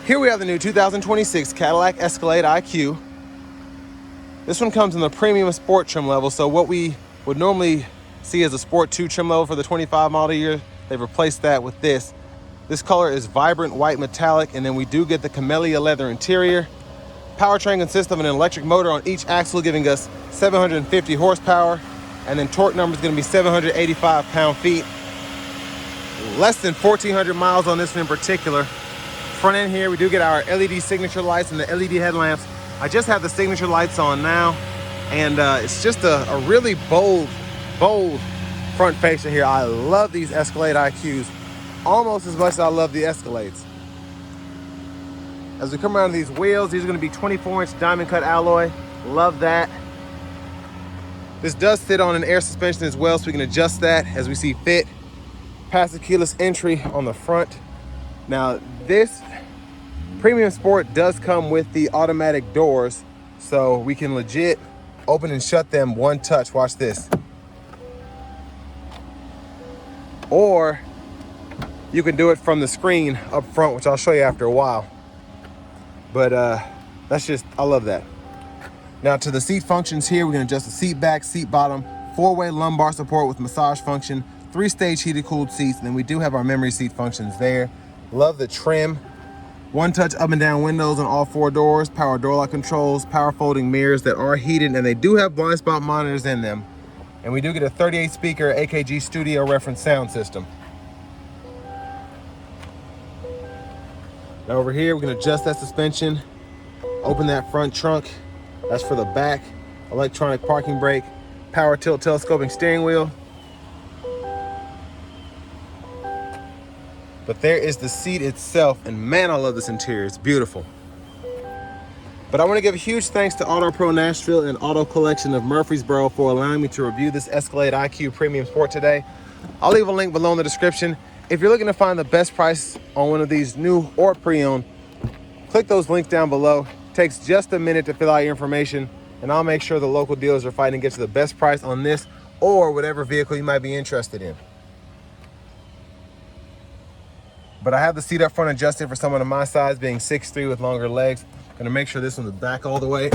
Here we have the new 2026 Cadillac Escalade IQ. This one comes in the premium sport trim level, so what we would normally see as a Sport 2 trim level for the 25 model year, they've replaced that with this. This color is vibrant white metallic, and then we do get the camellia leather interior. Powertrain consists of an electric motor on each axle, giving us 750 horsepower, and then torque number is going to be 785 pound-feet. Less than 1,400 miles on this one in particular. Front end here, we do get our LED signature lights and the LED headlamps. I just have the signature lights on now, and it's just a really bold front fascia here. I love these Escalade IQs almost as much as I love the Escalades. As we come around these wheels, these are going to be 24-inch diamond cut alloy. Love that. This does sit on an air suspension as well, so we can adjust that as we see fit. Passive keyless entry on the front. Now this premium sport does come with the automatic doors, so we can legit open and shut them one touch. Watch this. Or you can do it from the screen up front, which I'll show you after a while. But that's just, I love that. Now to the seat functions here, we're gonna adjust the seat back, seat bottom, 4-way lumbar support with massage function, 3-stage heated cooled seats, and then we do have our memory seat functions there. Love the trim. One-touch up and down windows on all 4 doors, power door lock controls, power folding mirrors that are heated, and they do have blind spot monitors in them. And we do get a 38-speaker AKG Studio reference sound system. Now over here, we're gonna adjust that suspension, open that front trunk. That's for the back. Electronic parking brake, power tilt telescoping steering wheel. But there is the seat itself, and man, I love this interior. It's beautiful. But I want to give a huge thanks to Auto Pro Nashville and Auto Collection of Murfreesboro for allowing me to review this Escalade IQ Premium Sport today. I'll leave a link below in the description. If you're looking to find the best price on one of these new or pre-owned, click those links down below. It takes just a minute to fill out your information, and I'll make sure the local dealers are fighting to get you the best price on this or whatever vehicle you might be interested in. But I have the seat up front adjusted for someone of my size, being 6'3" with longer legs. Gonna make sure this one's back all the way.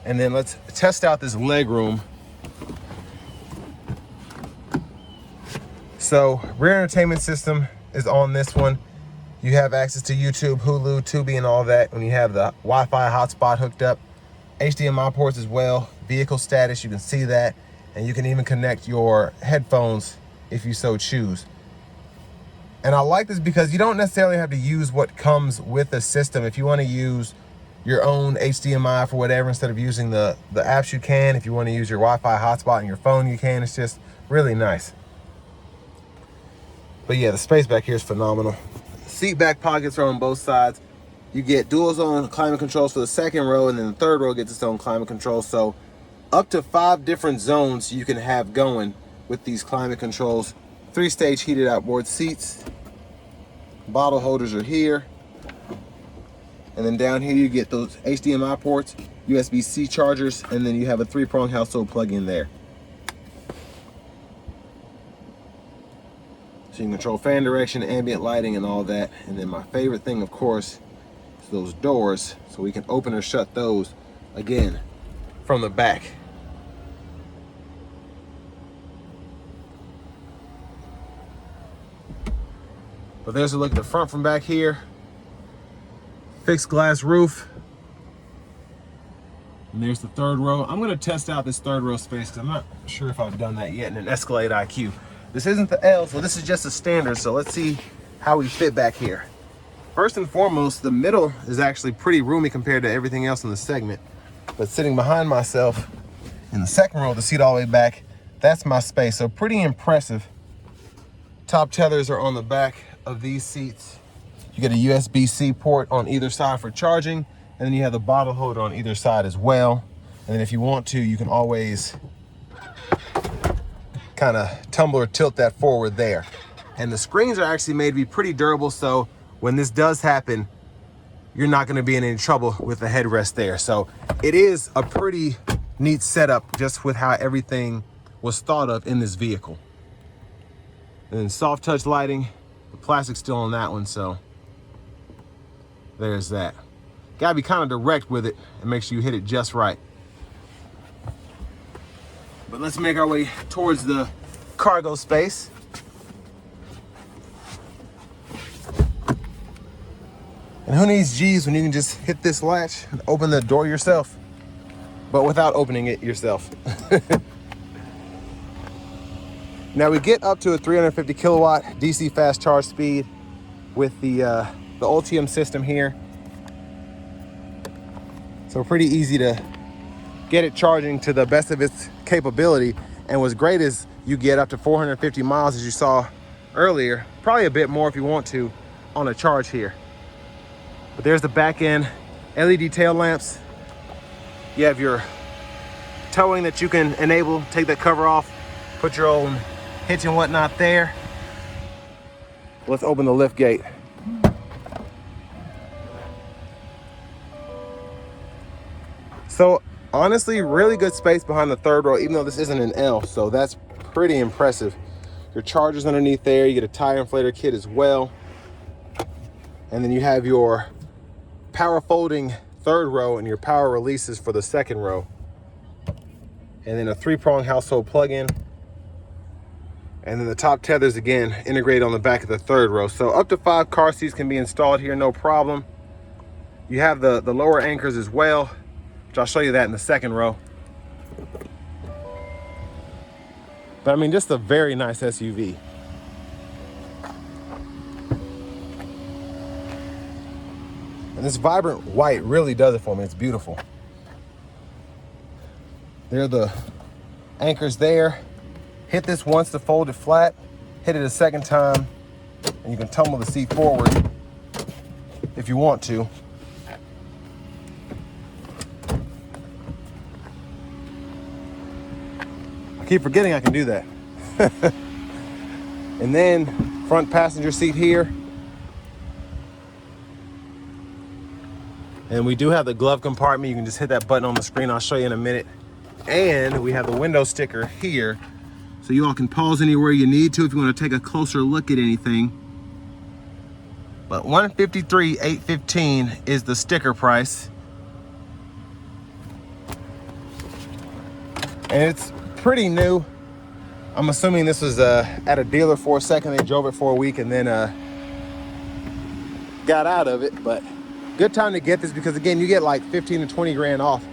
And then let's test out this leg room. So rear entertainment system is on this one. You have access to YouTube, Hulu, Tubi, and all that when you have the Wi-Fi hotspot hooked up. HDMI ports as well. Vehicle status, you can see that. And you can even connect your headphones if you so choose. And I like this because you don't necessarily have to use what comes with the system. If you want to use your own HDMI for whatever, instead of using the apps, you can. If you want to use your Wi-Fi hotspot on your phone, you can. It's just really nice. But yeah, the space back here is phenomenal. Seat back pockets are on both sides. You get dual zone climate controls for the second row, and then the third row gets its own climate control. So up to 5 different zones you can have going with these climate controls. 3-stage heated outboard seats. Bottle holders are here. And then down here you get those HDMI ports, USB-C chargers, and then you have a 3-prong household plug-in there. So you can control fan direction, ambient lighting, and all that. And then my favorite thing, of course, is those doors, so we can open or shut those, again, from the back. But there's a look at the front from back here. Fixed glass roof. And there's the third row. I'm gonna test out this third row space because I'm not sure if I've done that yet in an Escalade IQ. This isn't the L, so this is just a standard. So let's see how we fit back here. First and foremost, the middle is actually pretty roomy compared to everything else in the segment. But sitting behind myself in the second row, the seat all the way back, that's my space. So pretty impressive. Top tethers are on the back of these seats. You get a USB-C port on either side for charging, and then you have the bottle holder on either side as well. And then if you want to, you can always kind of tumble or tilt that forward there. And the screens are actually made to be pretty durable, so when this does happen, you're not going to be in any trouble with the headrest there. So it is a pretty neat setup just with how everything was thought of in this vehicle. And then soft touch lighting, the plastic's still on that one, so there's that. Gotta be kind of direct with it and make sure you hit it just right. But let's make our way towards the cargo space. And who needs G's when you can just hit this latch and open the door yourself, but without opening it yourself. Now we get up to a 350 kilowatt DC fast charge speed with the Ultium system here. So pretty easy to get it charging to the best of its capability. And what's great is you get up to 450 miles, as you saw earlier, probably a bit more if you want to, on a charge here. But there's the back end LED tail lamps. You have your towing that you can enable, take that cover off, put your own hitch and whatnot there. Let's open the lift gate. So honestly, really good space behind the third row, even though this isn't an L, so that's pretty impressive. Your charger's underneath there. You get a tire inflator kit as well. And then you have your power folding third row and your power releases for the second row. And then a 3-prong household plug-in. And then the top tethers, again, integrated on the back of the third row. So up to 5 car seats can be installed here, no problem. You have the lower anchors as well, which I'll show you that in the second row. But I mean, just a very nice SUV. And this vibrant white really does it for me. It's beautiful. There are the anchors there. Hit this once to fold it flat. Hit it a second time, and you can tumble the seat forward if you want to. I keep forgetting I can do that. And then front passenger seat here. And we do have the glove compartment. You can just hit that button on the screen. I'll show you in a minute. And we have the window sticker here. So you all can pause anywhere you need to if you want to take a closer look at anything. But $153,815 is the sticker price. And it's pretty new. I'm assuming this was at a dealer for a second. They drove it for a week and then got out of it. But good time to get this because, again, you get like 15 to 20 grand off.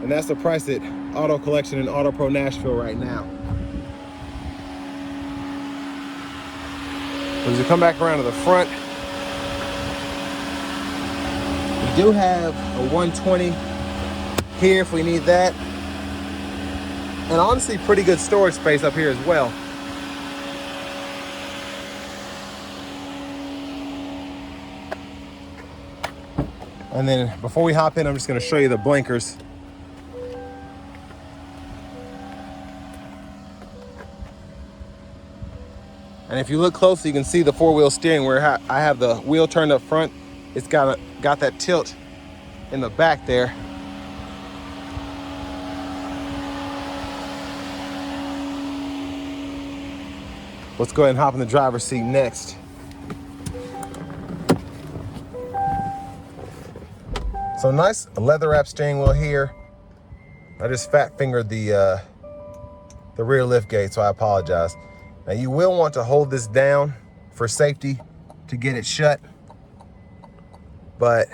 And that's the price at Auto Collection and Auto Pro Nashville right now. As you come back around to the front, we do have a 120 here if we need that. And honestly, pretty good storage space up here as well. And then before we hop in, I'm just gonna show you the blinkers. And if you look closely, you can see the 4-wheel steering where I have the wheel turned up front. It's got that tilt in the back there. Let's go ahead and hop in the driver's seat next. So nice leather wrap steering wheel here. I just fat fingered the rear lift gate, so I apologize. Now you will want to hold this down for safety to get it shut. But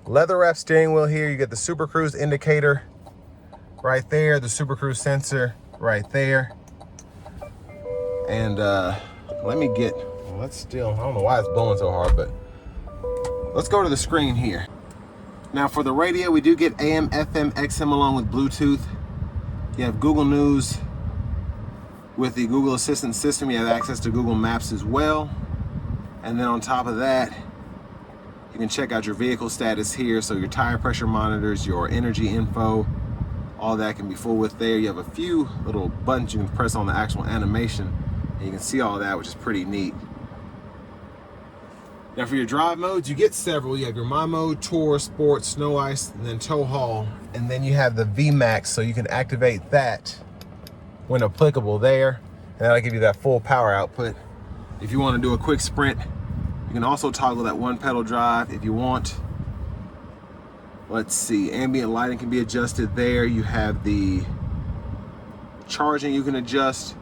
leather wrap steering wheel here, you get the Super Cruise indicator right there, the Super Cruise sensor right there. And let's I don't know why it's blowing so hard, but let's go to the screen here. Now for the radio, we do get AM, FM, XM along with Bluetooth. You have Google News. With the Google Assistant system, you have access to Google Maps as well. And then on top of that, you can check out your vehicle status here. So your tire pressure monitors, your energy info, all that can be full with there. You have a few little buttons you can press on the actual animation, and you can see all that, which is pretty neat. Now for your drive modes, you get several. You have your My Mode, Tour, Sport, Snow Ice, and then Tow Haul. And then you have the VMAX, so you can activate that when applicable there. And that'll give you that full power output. If you want to do a quick sprint, you can also toggle that one pedal drive if you want. Let's see, ambient lighting can be adjusted there. You have the charging you can adjust.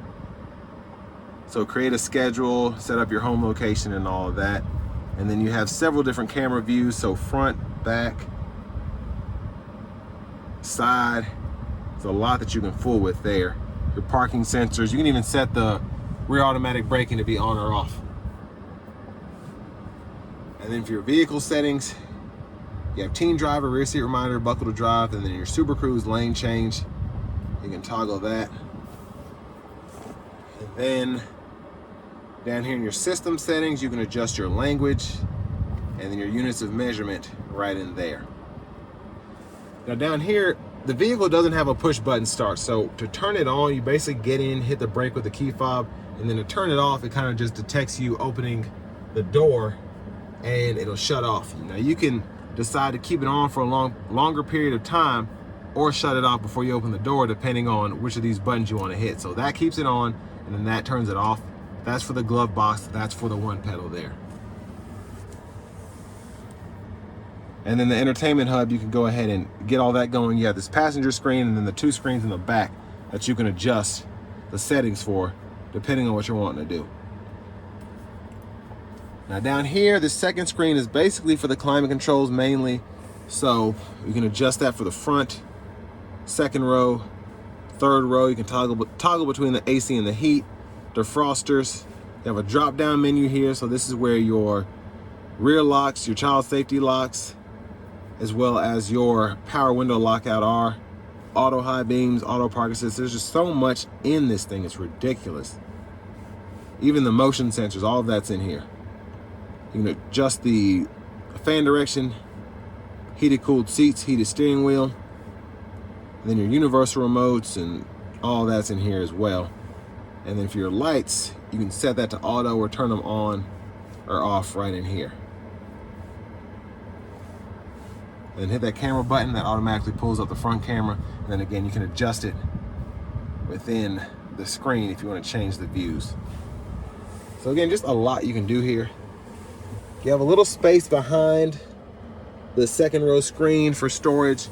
So create a schedule, set up your home location and all of that. And then you have several different camera views. So front, back, side. There's a lot that you can fool with there. Your parking sensors. You can even set the rear automatic braking to be on or off. And then for your vehicle settings, you have teen driver, rear seat reminder, buckle to drive, and then your Super Cruise lane change. You can toggle that. And then down here in your system settings, you can adjust your language and then your units of measurement right in there. Now down here, the vehicle doesn't have a push button start. So to turn it on, you basically get in, hit the brake with the key fob, and then to turn it off, it kind of just detects you opening the door and it'll shut off. Now you can decide to keep it on for a longer period of time or shut it off before you open the door, depending on which of these buttons you want to hit. So that keeps it on and then that turns it off. That's for the glove box, that's for the one pedal there. And then the entertainment hub, you can go ahead and get all that going. You have this passenger screen and then the two screens in the back that you can adjust the settings for depending on what you're wanting to do. Now down here, this second screen is basically for the climate controls mainly. So you can adjust that for the front, second row, third row. You can toggle between the AC and the heat, defrosters. You have a drop down menu here. So this is where your rear locks, your child safety locks, as well as your power window lockout are. Auto high beams, auto park assist. There's just so much in this thing, it's ridiculous. Even the motion sensors, all of that's in here. You can adjust the fan direction, heated cooled seats, heated steering wheel, and then your universal remotes and all that's in here as well. And then for your lights, you can set that to auto or turn them on or off right in here. Then hit that camera button, that automatically pulls up the front camera. And then again, you can adjust it within the screen if you want to change the views. So again, just a lot you can do here. You have a little space behind the second row screen for storage,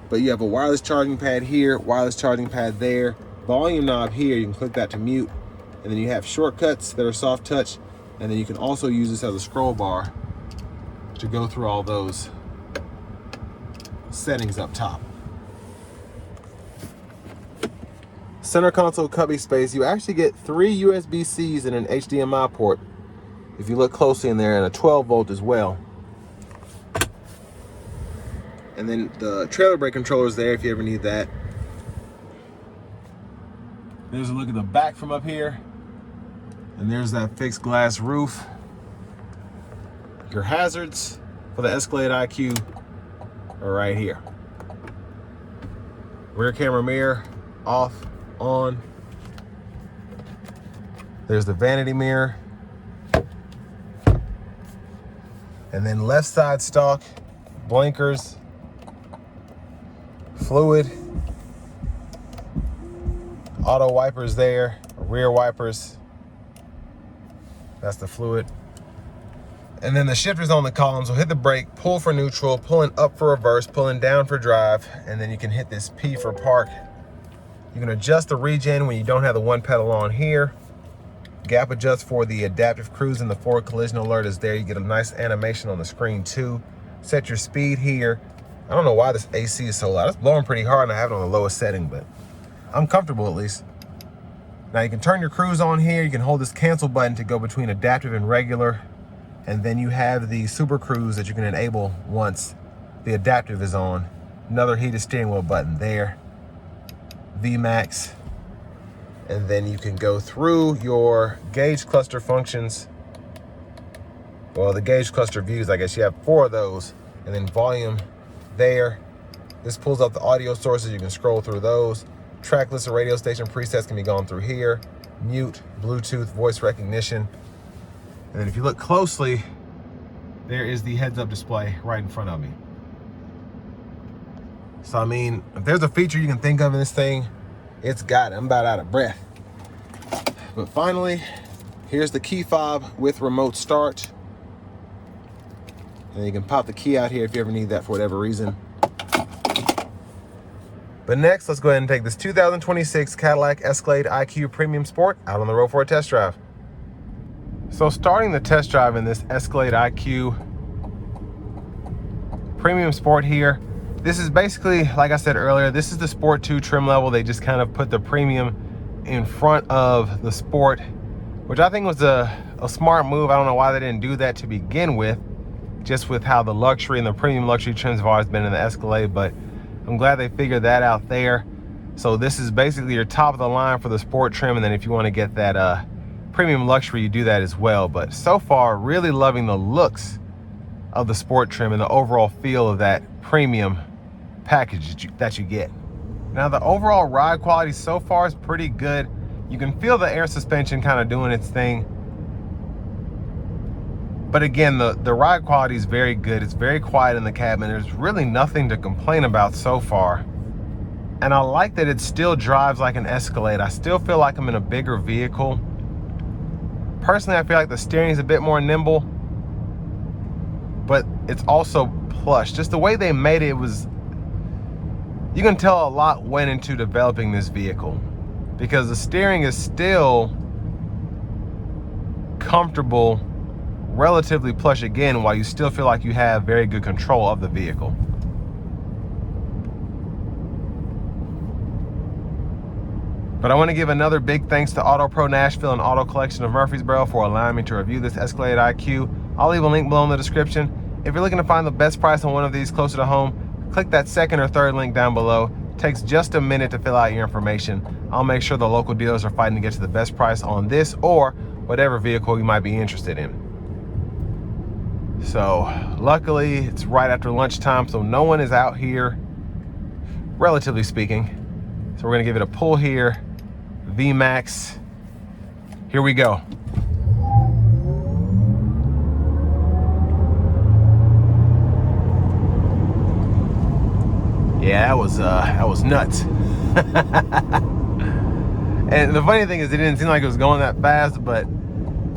but you have a wireless charging pad here, wireless charging pad there, volume knob here, you can click that to mute, and then you have shortcuts that are soft touch, and then you can also use this as a scroll bar to go through all those settings up top. Center console cubby space, you actually get 3 USB-Cs and an HDMI port. If you look closely in there, and a 12 volt as well. And then the trailer brake controller is there if you ever need that. There's a look at the back from up here. And there's that fixed glass roof. Your hazards for the Escalade IQ are right here. Rear camera mirror, off, on. There's the vanity mirror. And then left side stalk, blinkers, fluid, auto wipers there, rear wipers. That's the fluid. And then the shifter's on the column, so hit the brake, pull for neutral, pulling up for reverse, pulling down for drive, and then you can hit this P for park. You can adjust the regen when you don't have the one pedal on here. Gap adjust for the adaptive cruise and the forward collision alert is there. You get a nice animation on the screen too. Set your speed here. I don't know why this AC is so loud. It's blowing pretty hard and I have it on the lowest setting, but I'm comfortable at least. Now you can turn your cruise on here. You can hold this cancel button to go between adaptive and regular. And then you have the Super Cruise that you can enable once the adaptive is on. Another heated steering wheel button there. VMAX. And then you can go through your gauge cluster functions. Well, the gauge cluster views, I guess you have 4 of those. And then volume there. This pulls up the audio sources. You can scroll through those. Track list of radio station presets can be gone through here. Mute, Bluetooth, voice recognition. And then if you look closely, there is the heads-up display right in front of me. So I mean, if there's a feature you can think of in this thing, it's got it. I'm about out of breath. But finally, Here's the key fob with remote start. And you can pop the key out here if you ever need that for whatever reason. But next, let's go ahead and take this 2026 Cadillac Escalade IQ Premium Sport out on the road for a test drive. So starting the test drive in this Escalade IQ Premium Sport here, this is basically, like I said earlier, this is the Sport 2 trim level. They just kind of put the Premium in front of the Sport, which I think was a smart move. I don't know why they didn't do that to begin with, just with how the luxury and the premium luxury trims have always been in the Escalade, but I'm glad they figured that out there. So this is basically your top of the line for the Sport trim, and then if you want to get that premium luxury, you do that as well. But so far, really loving the looks of the Sport trim and the overall feel of that premium package that you get. Now the overall ride quality so far is pretty good. You can feel the air suspension kind of doing its thing. But again, the ride quality is very good. It's very quiet in the cabin. There's really nothing to complain about so far. And I like that it still drives like an Escalade. I still feel like I'm in a bigger vehicle. Personally, I feel like the steering is a bit more nimble, but it's also plush. Just the way they made it was, you can tell a lot went into developing this vehicle, because the steering is still comfortable, relatively plush again, while you still feel like you have very good control of the vehicle. But I want to give another big thanks to Auto Pro Nashville and Auto Collection of Murfreesboro for allowing me to review this Escalade IQ. I'll leave a link below in the description. If you're looking to find the best price on one of these closer to home, click that second or third link down below. It takes just a minute to fill out your information. I'll make sure the local dealers are fighting to get to the best price on this or whatever vehicle you might be interested in. So luckily it's right after lunchtime, so no one is out here, relatively speaking. So we're gonna give it a pull here. VMAX, here we go. Yeah, that was nuts. And the funny thing is, it didn't seem like it was going that fast, but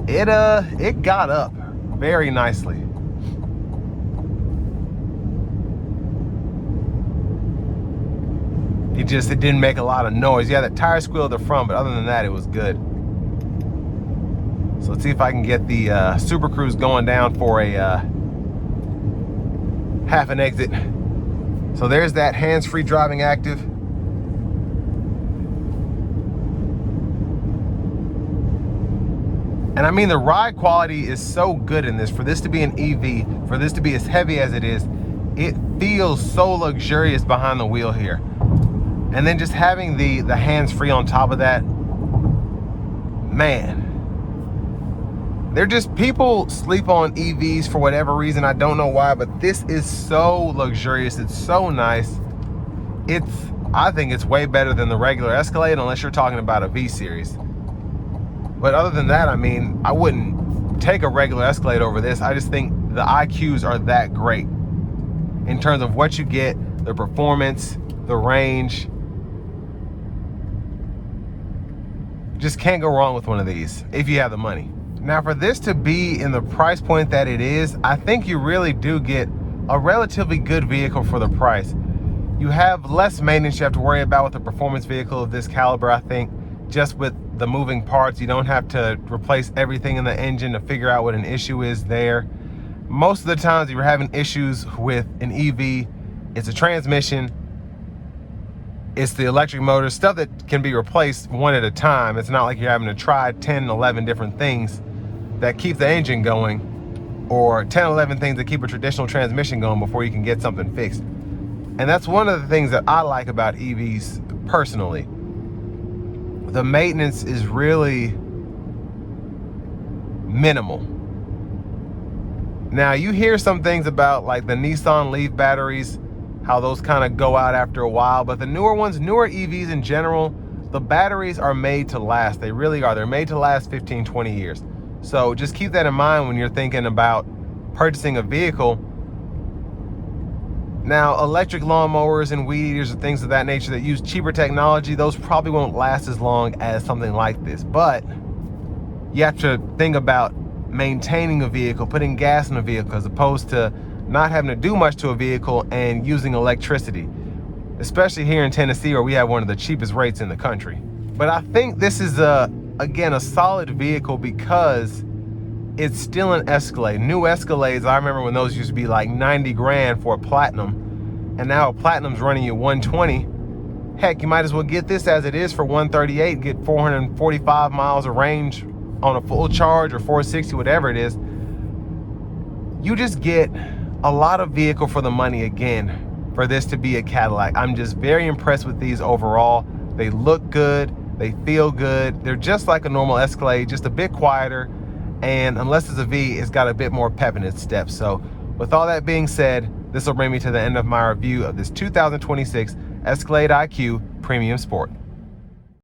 it got up very nicely. It didn't make a lot of noise. Yeah, that tire squeal at the front, but other than that, it was good. So let's see if I can get the Super Cruise going down for a half an exit. So there's that hands-free driving active. And I mean, the ride quality is so good in this. For this to be an EV, for this to be as heavy as it is, it feels so luxurious behind the wheel here. And then just having the hands-free on top of that, man. They're just, people sleep on EVs for whatever reason. I don't know why, but this is so luxurious. It's so nice. I think it's way better than the regular Escalade, unless you're talking about a V-Series. But other than that, I mean, I wouldn't take a regular Escalade over this. I just think the IQs are that great in terms of what you get, the performance, the range. Just can't go wrong with one of these if you have the money. Now, for this to be in the price point that it is, I think you really do get a relatively good vehicle for the price. You have less maintenance you have to worry about with a performance vehicle of this caliber, I think. Just with the moving parts, you don't have to replace everything in the engine to figure out what an issue is there. Most of the times you're having issues with an EV, it's a transmission, it's the electric motor, stuff that can be replaced one at a time. It's not like you're having to try 10, 11 different things that keep the engine going, or 10, 11 things that keep a traditional transmission going before you can get something fixed. And that's one of the things that I like about EVs personally. The maintenance is really minimal. Now, you hear some things about like the Nissan Leaf batteries, how those kind of go out after a while, but the newer ones, newer EVs in general, the batteries are made to last. They really are. They're made to last 15, 20 years. So just keep that in mind when you're thinking about purchasing a vehicle. Now, electric lawnmowers and weed eaters and things of that nature that use cheaper technology, those probably won't last as long as something like this. But you have to think about maintaining a vehicle, putting gas in a vehicle, as opposed to not having to do much to a vehicle and using electricity, especially here in Tennessee, where we have one of the cheapest rates in the country. But I think this is again, a solid vehicle because it's still an Escalade. New Escalades, I remember when those used to be like 90 grand for a Platinum, and now a Platinum's running you 120. Heck, you might as well get this as it is for 138, get 445 miles of range on a full charge, or 460, whatever it is. You just get a lot of vehicle for the money again for this to be a Cadillac. I'm just very impressed with these overall. They look good, they feel good. They're just like a normal Escalade, just a bit quieter, and unless it's a V, it's got a bit more pep in its steps. So with all that being said, this will bring me to the end of my review of this 2026 Escalade IQ Premium Sport.